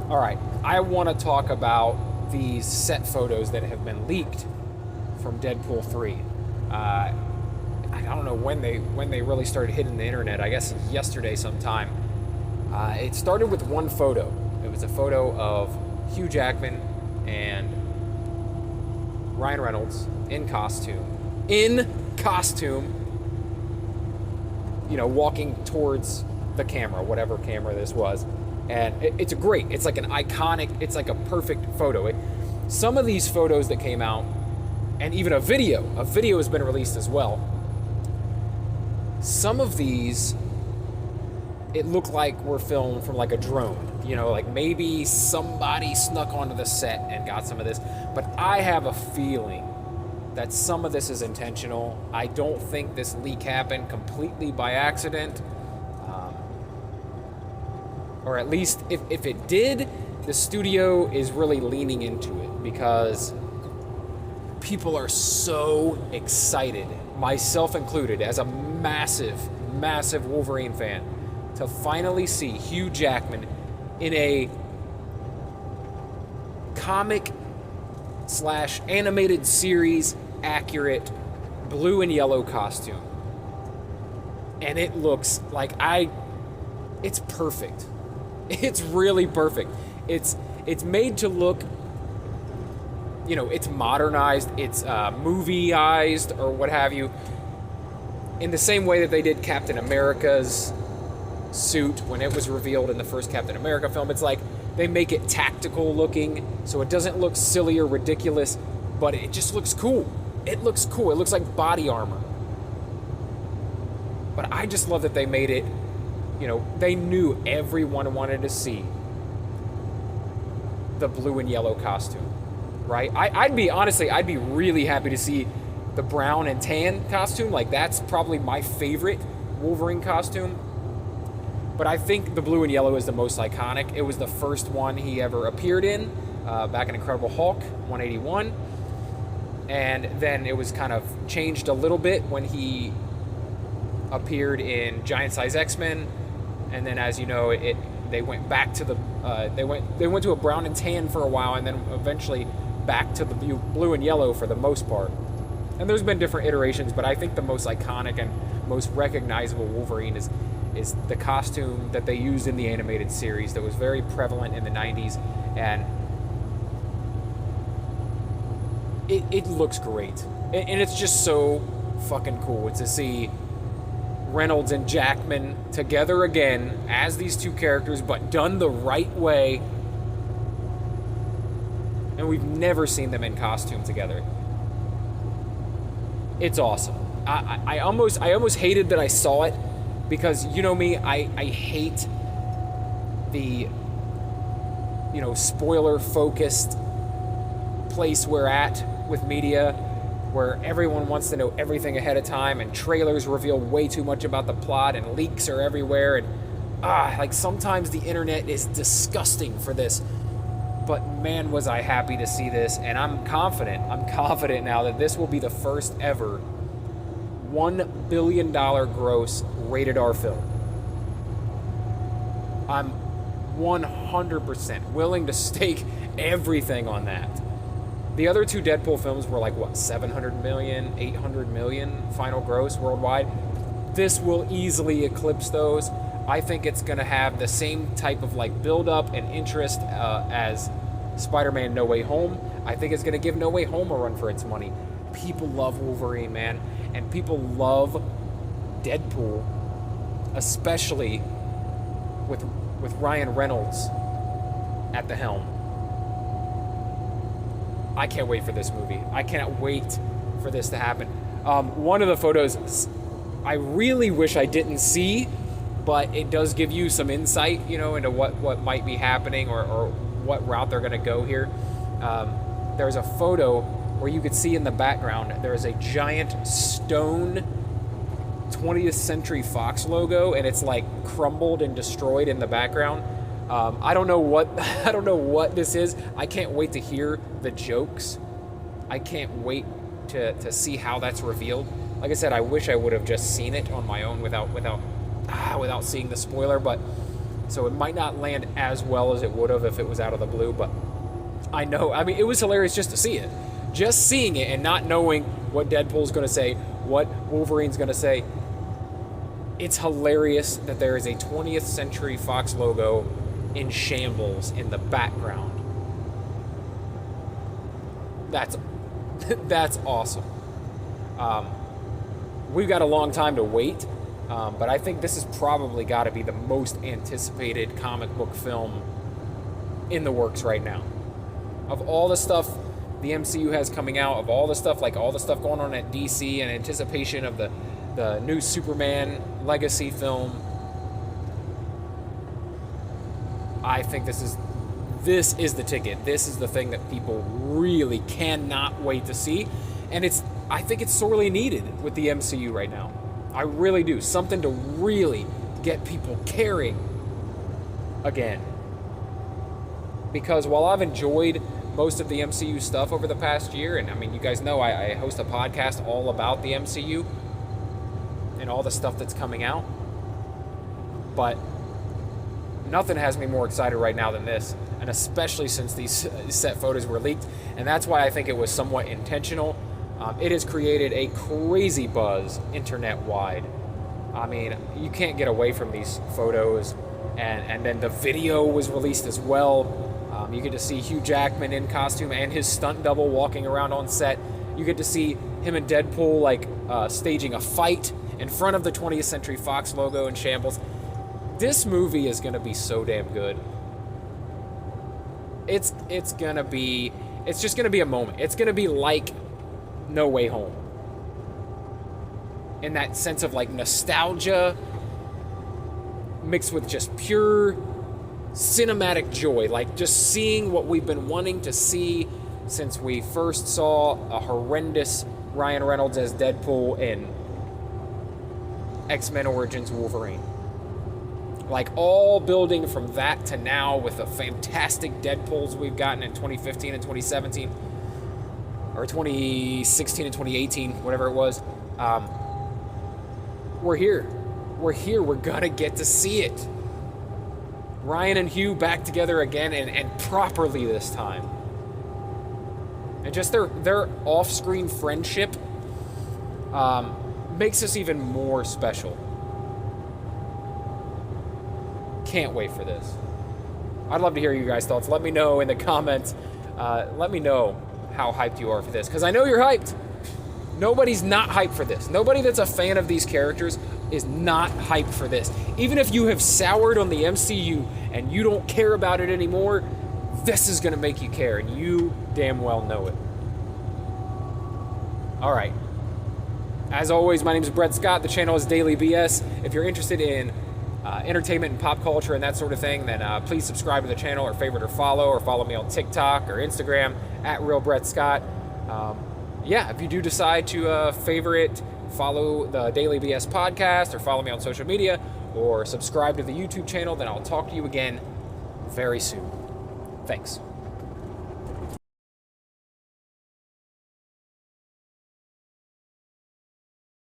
All right, I want to talk about these set photos that have been leaked from Deadpool 3. I don't know when they really started hitting the internet. I guess yesterday sometime. It started with one photo. It was a photo of Hugh Jackman and Ryan Reynolds in costume. In costume, walking towards the camera, whatever camera this was. And it's great. It's like an iconic, it's like a perfect photo. Some of these photos that came out, and even a video has been released as well. Some of these, it looked like were filmed from like a drone. Like maybe somebody snuck onto the set and got some of this. But I have a feeling that some of this is intentional. I don't think this leak happened completely by accident. Or at least if it did, the studio is really leaning into it because people are so excited, myself included, as a massive, massive Wolverine fan, to finally see Hugh Jackman in a comic / animated series accurate blue and yellow costume. And it looks like it's perfect. It's really perfect. It's made to look, it's modernized, it's movieized or what have you, in the same way that they did Captain America's suit when it was revealed in the first Captain America film. It's like they make it tactical looking, so it doesn't look silly or ridiculous, but it just looks cool. It looks cool. It looks like body armor. But I just love that they made it. They knew everyone wanted to see the blue and yellow costume, right? I'd be really happy to see the brown and tan costume. Like, that's probably my favorite Wolverine costume. But I think the blue and yellow is the most iconic. It was the first one he ever appeared in, back in Incredible Hulk 181. And then it was kind of changed a little bit when he appeared in Giant Size X-Men. And then, as you know, they went back to the they went to a brown and tan for a while, and then eventually back to the blue and yellow for the most part. And there's been different iterations, but I think the most iconic and most recognizable Wolverine is the costume that they used in the animated series that was very prevalent in the 90s, and it looks great, and it's just so fucking cool to see Reynolds and Jackman together again as these two characters, but done the right way. And we've never seen them in costume together. It's awesome. I almost hated that I saw it, because you know me, I hate the spoiler focused place we're at with media, where everyone wants to know everything ahead of time, and trailers reveal way too much about the plot, and leaks are everywhere, and sometimes the internet is disgusting for this. But man, was I happy to see this, and I'm confident now that this will be the first ever $1 billion gross rated R film. I'm 100% willing to stake everything on that. The other two Deadpool films were like, what, 700 million, 800 million final gross worldwide. This will easily eclipse those. I think it's going to have the same type of build-up and interest as Spider-Man No Way Home. I think it's going to give No Way Home a run for its money. People love Wolverine, man. And people love Deadpool, especially with Ryan Reynolds at the helm. I can't wait for this movie. I cannot wait for this to happen. One of the photos I really wish I didn't see, but it does give you some insight, into what might be happening or what route they're going to go here. There's a photo where you could see in the background there is a giant stone 20th Century Fox logo, and it's crumbled and destroyed in the background. I don't know what this is. I can't wait to hear the jokes. I can't wait to see how that's revealed. Like I said, I wish I would have just seen it on my own without seeing the spoiler. But So it might not land as well as it would have if it was out of the blue, but I know. I mean, it was hilarious just to see it. Just seeing it and not knowing what Deadpool's going to say, what Wolverine's going to say. It's hilarious that there is a 20th Century Fox logo in shambles in the background. That's awesome. We've got a long time to wait, but I think this has probably got to be the most anticipated comic book film in the works right now. Of all the stuff the MCU has coming out, of all the stuff, like all the stuff going on at DC in anticipation of the new Superman legacy film, I think this is the ticket. This is the thing that people really cannot wait to see. And I think it's sorely needed with the MCU right now. I really do. Something to really get people caring again. Because while I've enjoyed most of the MCU stuff over the past year, and I mean, you guys know I host a podcast all about the MCU and all the stuff that's coming out, but nothing has me more excited right now than this, and especially since these set photos were leaked, and that's why I think it was somewhat intentional. It has created a crazy buzz internet-wide. I mean, you can't get away from these photos, and then the video was released as well. You get to see Hugh Jackman in costume and his stunt double walking around on set. You get to see him and Deadpool staging a fight in front of the 20th Century Fox logo in shambles. This movie is going to be so damn good. It's just going to be a moment. It's going to be like No Way Home. In that sense of like nostalgia mixed with just pure cinematic joy, like just seeing what we've been wanting to see since we first saw a horrendous Ryan Reynolds as Deadpool in X-Men Origins Wolverine. Like all building from that to now with the fantastic Deadpools we've gotten in 2015 and 2017, or 2016 and 2018, whatever it was. We're here. We're gonna get to see it. Ryan and Hugh back together again, and properly this time. And just their off-screen friendship makes us even more special. Can't wait for this. I'd love to hear you guys' thoughts. Let me know in the comments. Let me know how hyped you are for this, because I know you're hyped. Nobody's not hyped for this. Nobody that's a fan of these characters is not hyped for this. Even if you have soured on the MCU and you don't care about it anymore, this is going to make you care, and you damn well know it. All right. As always, my name is Brett Scott. The channel is Daily BS. If you're interested in entertainment and pop culture and that sort of thing, then please subscribe to the channel, or favorite or follow me on TikTok or Instagram at Real Brett Scott. Yeah, if you do decide to favorite, follow the Daily BS podcast, or follow me on social media, or subscribe to the YouTube channel, then I'll talk to you again very soon. Thanks.